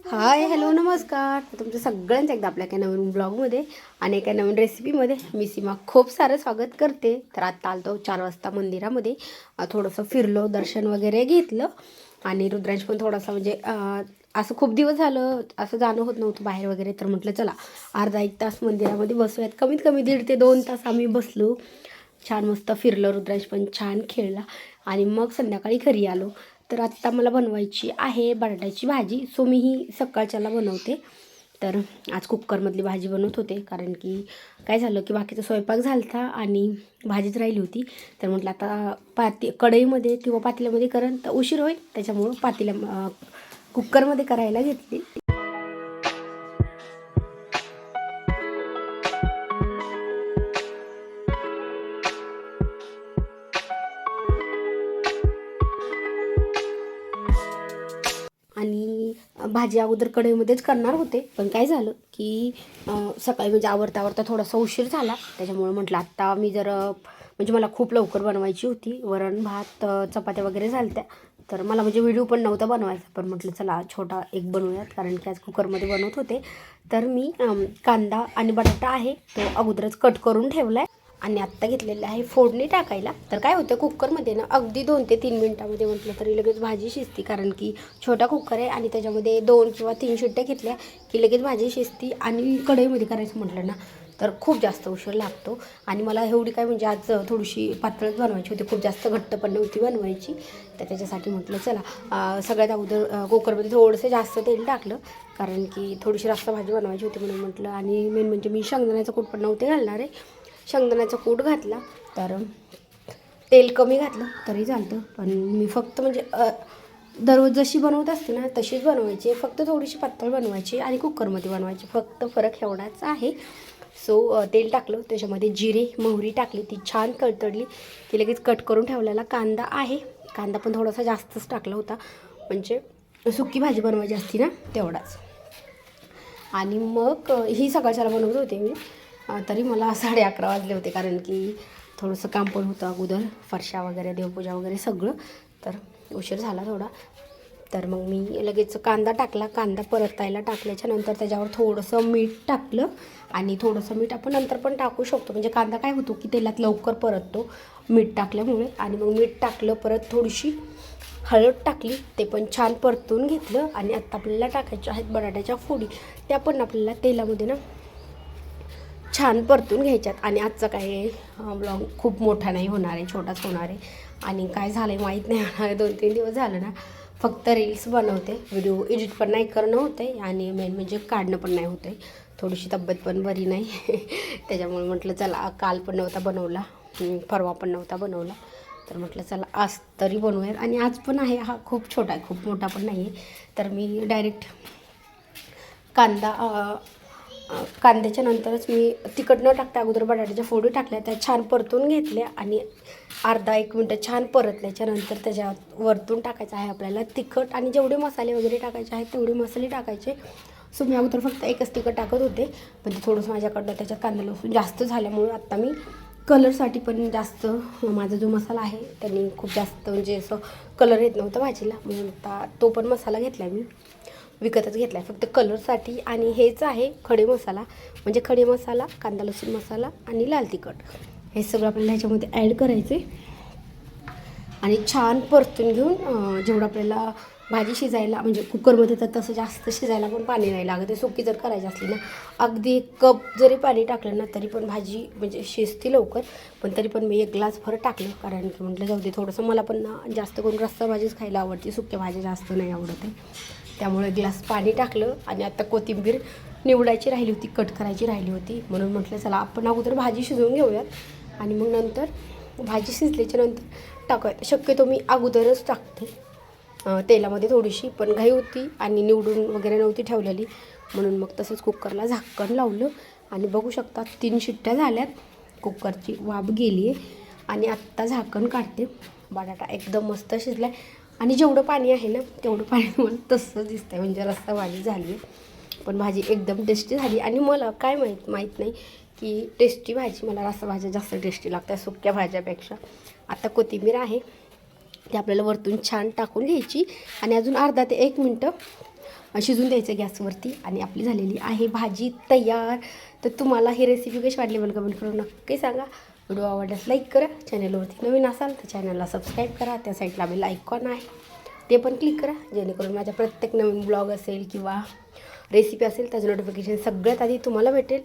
Hi hello नमस्कार. तुमचं सगळ्यांचं एकदा आपल्या एका नवीन ब्लॉगमध्ये आणि एका नवीन रेसिपीमध्ये मी सीमा खूप सारं स्वागत करते. तर आता आलतो 4 वाजता मंदिरामध्ये, थोडंसं फिरलो, दर्शन वगैरे घेतलं आणि रुद्रांश पण थोडासा म्हणजे असं खूप दिवस झालं असं जाणं होत नव्हतं बाहेर वगैरे. तर म्हटलं चला अर्धा एक तास मंदिरामध्ये बसूयात, कमीत कमी 1.5 ते 2 तास आम्ही बसलो. छान मस्त फिरलं, रुद्रांश पण छान खेळला आणि मग संध्याकाळी घरी आलो. तर आत्ता मला बनवायची आहे बटाट्याची भाजी. सो मी ही सकाळच्याला बनवते. तर आज कुकरमधली भाजी बनवत होते, कारण की काय झालं की बाकीचा स्वयंपाक झाला आणि भाजीच राहिली होती. तर म्हटलं आता कढईमध्ये किंवा पातेल्यामध्ये करण तर उशीर होईल, त्याच्यामुळं कुकरमध्ये करायला घेतली. आणि भाजी अगोदर कढईमध्येच करणार होते, पण काय झालं की सकाळी म्हणजे आवरता थोडासा उशीर झाला. त्याच्यामुळे म्हटलं आत्ता मी म्हणजे मला खूप लवकर बनवायची होती. वरण भात चपात्या वगैरे झाल्या. तर मला म्हणजे व्हिडिओ पण नव्हता बनवायचा, पण म्हटलं चला छोटा एक बनवूयात, कारण की आज कुकरमध्ये बनवत होते. तर मी कांदा आणि बटाटा आहे तो अगोदरच कट करून ठेवला आहे आणि आत्ता घेतलेलं आहे फोडणी टाकायला. तर काय होतं कुकरमध्ये ना अगदी 2 ते 3 मिनटामध्ये म्हटलं तरी लगेच भाजी शिजती, कारण की छोटा कुकर आहे आणि त्याच्यामध्ये 2 किंवा 3 शिट्ट्या घेतल्या की लगेच भाजी शिजती. आणि कढईमध्ये करायचं म्हटलं ना तर खूप जास्त उशीर लागतो. आणि मला एवढी काय म्हणजे आज थोडीशी पातळच बनवायची होती, खूप जास्त घट्ट पण नव्हती बनवायची. तर त्याच्यासाठी म्हटलं चला सगळ्यात अगोदर कुकरमध्ये थोडंसं जास्त तेल टाकलं, कारण की थोडीशी रस्सा भाजी बनवायची होती म्हणून म्हटलं. आणि मेन म्हणजे मी शेंगदाण्याचं कूट पण नव्हते घालणार आहे, शेंगदाण्याचा कूट घातला. तर तेल कमी घातलं तरी चालतं, पण मी फक्त म्हणजे दररोज जशी बनवत असते ना तशीच बनवायची, फक्त थोडीशी पातळ बनवायची आणि कुकरमध्ये बनवायची, फक्त फरक एवढाच आहे. सो तेल टाकलं, त्याच्यामध्ये जिरे मोहरी टाकली, ती छान तडतडली की लगेच कट करून ठेवलेला कांदा आहे, कांदा पण थोडासा जास्तच टाकला होता, म्हणजे सुकी भाजी बनवायची असती ना तेवढाच. आणि मग ही सकाळच्याला बनवत होते मी. तरी मला 11:30 वाजले होते, कारण की थोडंसं काम पण होतं अगोदर, फरशा वगैरे देवपूजा वगैरे सगळं. तर उशीर झाला थोडा. तर मग मी लगेच कांदा टाकला, कांदा परतायला टाकल्याच्यानंतर त्याच्यावर थोडंसं मीठ टाकलं. आणि थोडंसं मीठ आपण नंतर पण टाकू शकतो, म्हणजे कांदा काय होतो की तेलात लवकर परततो मीठ टाकल्यामुळे. आणि मग मीठ टाकलं, परत थोडीशी हळद टाकली, ते पण छान परतून घेतलं. आणि आत्ता आपल्याला टाकायच्या आहेत बटाट्याच्या फोडी, त्या पण आपल्याला तेलामध्ये ना छान परतून घ्यायच्यात. आणि आजचा काय ब्लॉग खूप मोठा नाही होणार आहे, छोटाच होणार आहे. आणि काय झालं आहे माहीत नाही, होणार 2-3 दिवस झालं ना फक्त रील्स बनवते, व्हिडिओ एडिट पण नाही करणं होतं आणि मेन म्हणजे काढणं पण नाही होतं आहे. थोडीशी तब्येत पण बरी नाही त्याच्यामुळे म्हटलं चला, काल पण नव्हता बनवला, परवा पण नव्हता बनवला, तर म्हटलं चला आज तरी बनवूयात. आणि आज पण आहे, हा खूप छोटा आहे, खूप मोठा पण नाही आहे. तर मी डायरेक्ट कांद्याच्या नंतरच मी तिखट न टाकता अगोदर बटाट्याच्या फोडी टाकल्या, त्या छान परतून घेतल्या आणि अर्धा 1 मिनटं छान परतल्याच्या नंतर त्याच्यात वरतून टाकायचं आहे आपल्याला तिखट. आणि जेवढे मसाले वगैरे टाकायचे आहेत तेवढे मसाले टाकायचे. सो मी अगोदर फक्त एकच तिखट टाकत होते, पण ते थोडंसं माझ्याकडनं त्याच्यात कांदा लसूण जास्त झाल्यामुळे आत्ता मी कलरसाठी पण जास्त, माझा जो मसाला आहे त्यांनी खूप जास्त म्हणजे असं कलर येत नव्हतं भाजीला, म्हणून आता तो पण मसाला घेतला मी, विकतच घेतला आहे फक्त कलरसाठी. आणि हेच आहे खडे मसाला, म्हणजे खडे मसाला, कांदा लसूण मसाला आणि लाल तिखट, हे सगळं आपल्याला ह्याच्यामध्ये ॲड करायचे. आणि छान परतून घेऊन जेवढं आपल्याला भाजी शिजायला, म्हणजे कुकरमध्ये तर तसं जास्त शिजायला पण पाणी नाही लागत, ते सुकी जर करायची असली ना अगदी 1 कप जरी पाणी टाकलं ना तरी पण भाजी म्हणजे शिजती लवकर. पण तरी पण मी 1 ग्लास भर टाकलं, कारण की म्हटलं जाऊ दे थोडंसं, मला पण ना जास्त करून रस्सा भाजीच खायला आवडते, सुक्या भाज्या जास्त नाही आवडत आहे, त्यामुळे ग्लास पाणी टाकलं. आणि आता कोथिंबीर निवडायची राहिली होती, कट करायची राहिली होती, म्हणून म्हटलं चला आपण अगोदर भाजी शिजवून घेऊयात आणि मग नंतर भाजी शिजल्याच्या नंतर टाकूयात. शक्यतो मी अगोदरच टाकते तेलामध्ये थोडीशी, पण घाई होती आणि निवडून वगैरे नव्हती ठेवलेली, म्हणून मग तसंच कुकरला झाकण लावलं. आणि बघू शकता 3 शिट्ट्या झाल्यात, कुकरची वाफ गेली आहे. आणि आत्ता झाकण काढते, बटाटा एकदम मस्त शिजला आहे. आणि जेवढं पाणी आहे ना तेवढं पाणी मला तसंच दिसतं आहे, म्हणजे रस्सा भाजी झाली आहे, पण भाजी एकदम टेस्टी झाली. आणि मला काय माहीत नाही की टेस्टी भाजी, मला रस्सा भाज्या जास्त टेस्टी लागतात सुक्या भाज्यापेक्षा. आता कोथिंबीर आहे ती आपल्याला वरतून छान टाकून घ्यायची आणि अजून अर्धा ते 1 मिनटं शिजून द्यायचं गॅसवरती. आणि आपली झालेली आहे भाजी तयार. तर तुम्हाला ही रेसिपी कशी वाटली मला कमेंट करून नक्की सांगा. व्हिडिओ आवडल्यास लाईक करा. चॅनलवरती नवीन असाल तर चॅनलला सबस्क्राईब करा. त्या साईडला बेल आयकॉन आहे ते पण क्लिक करा, जेणेकरून माझ्या प्रत्येक नवीन ब्लॉग असेल किंवा रेसिपी असेल त्याचं नोटिफिकेशन सगळ्यात आधी तुम्हाला भेटेल.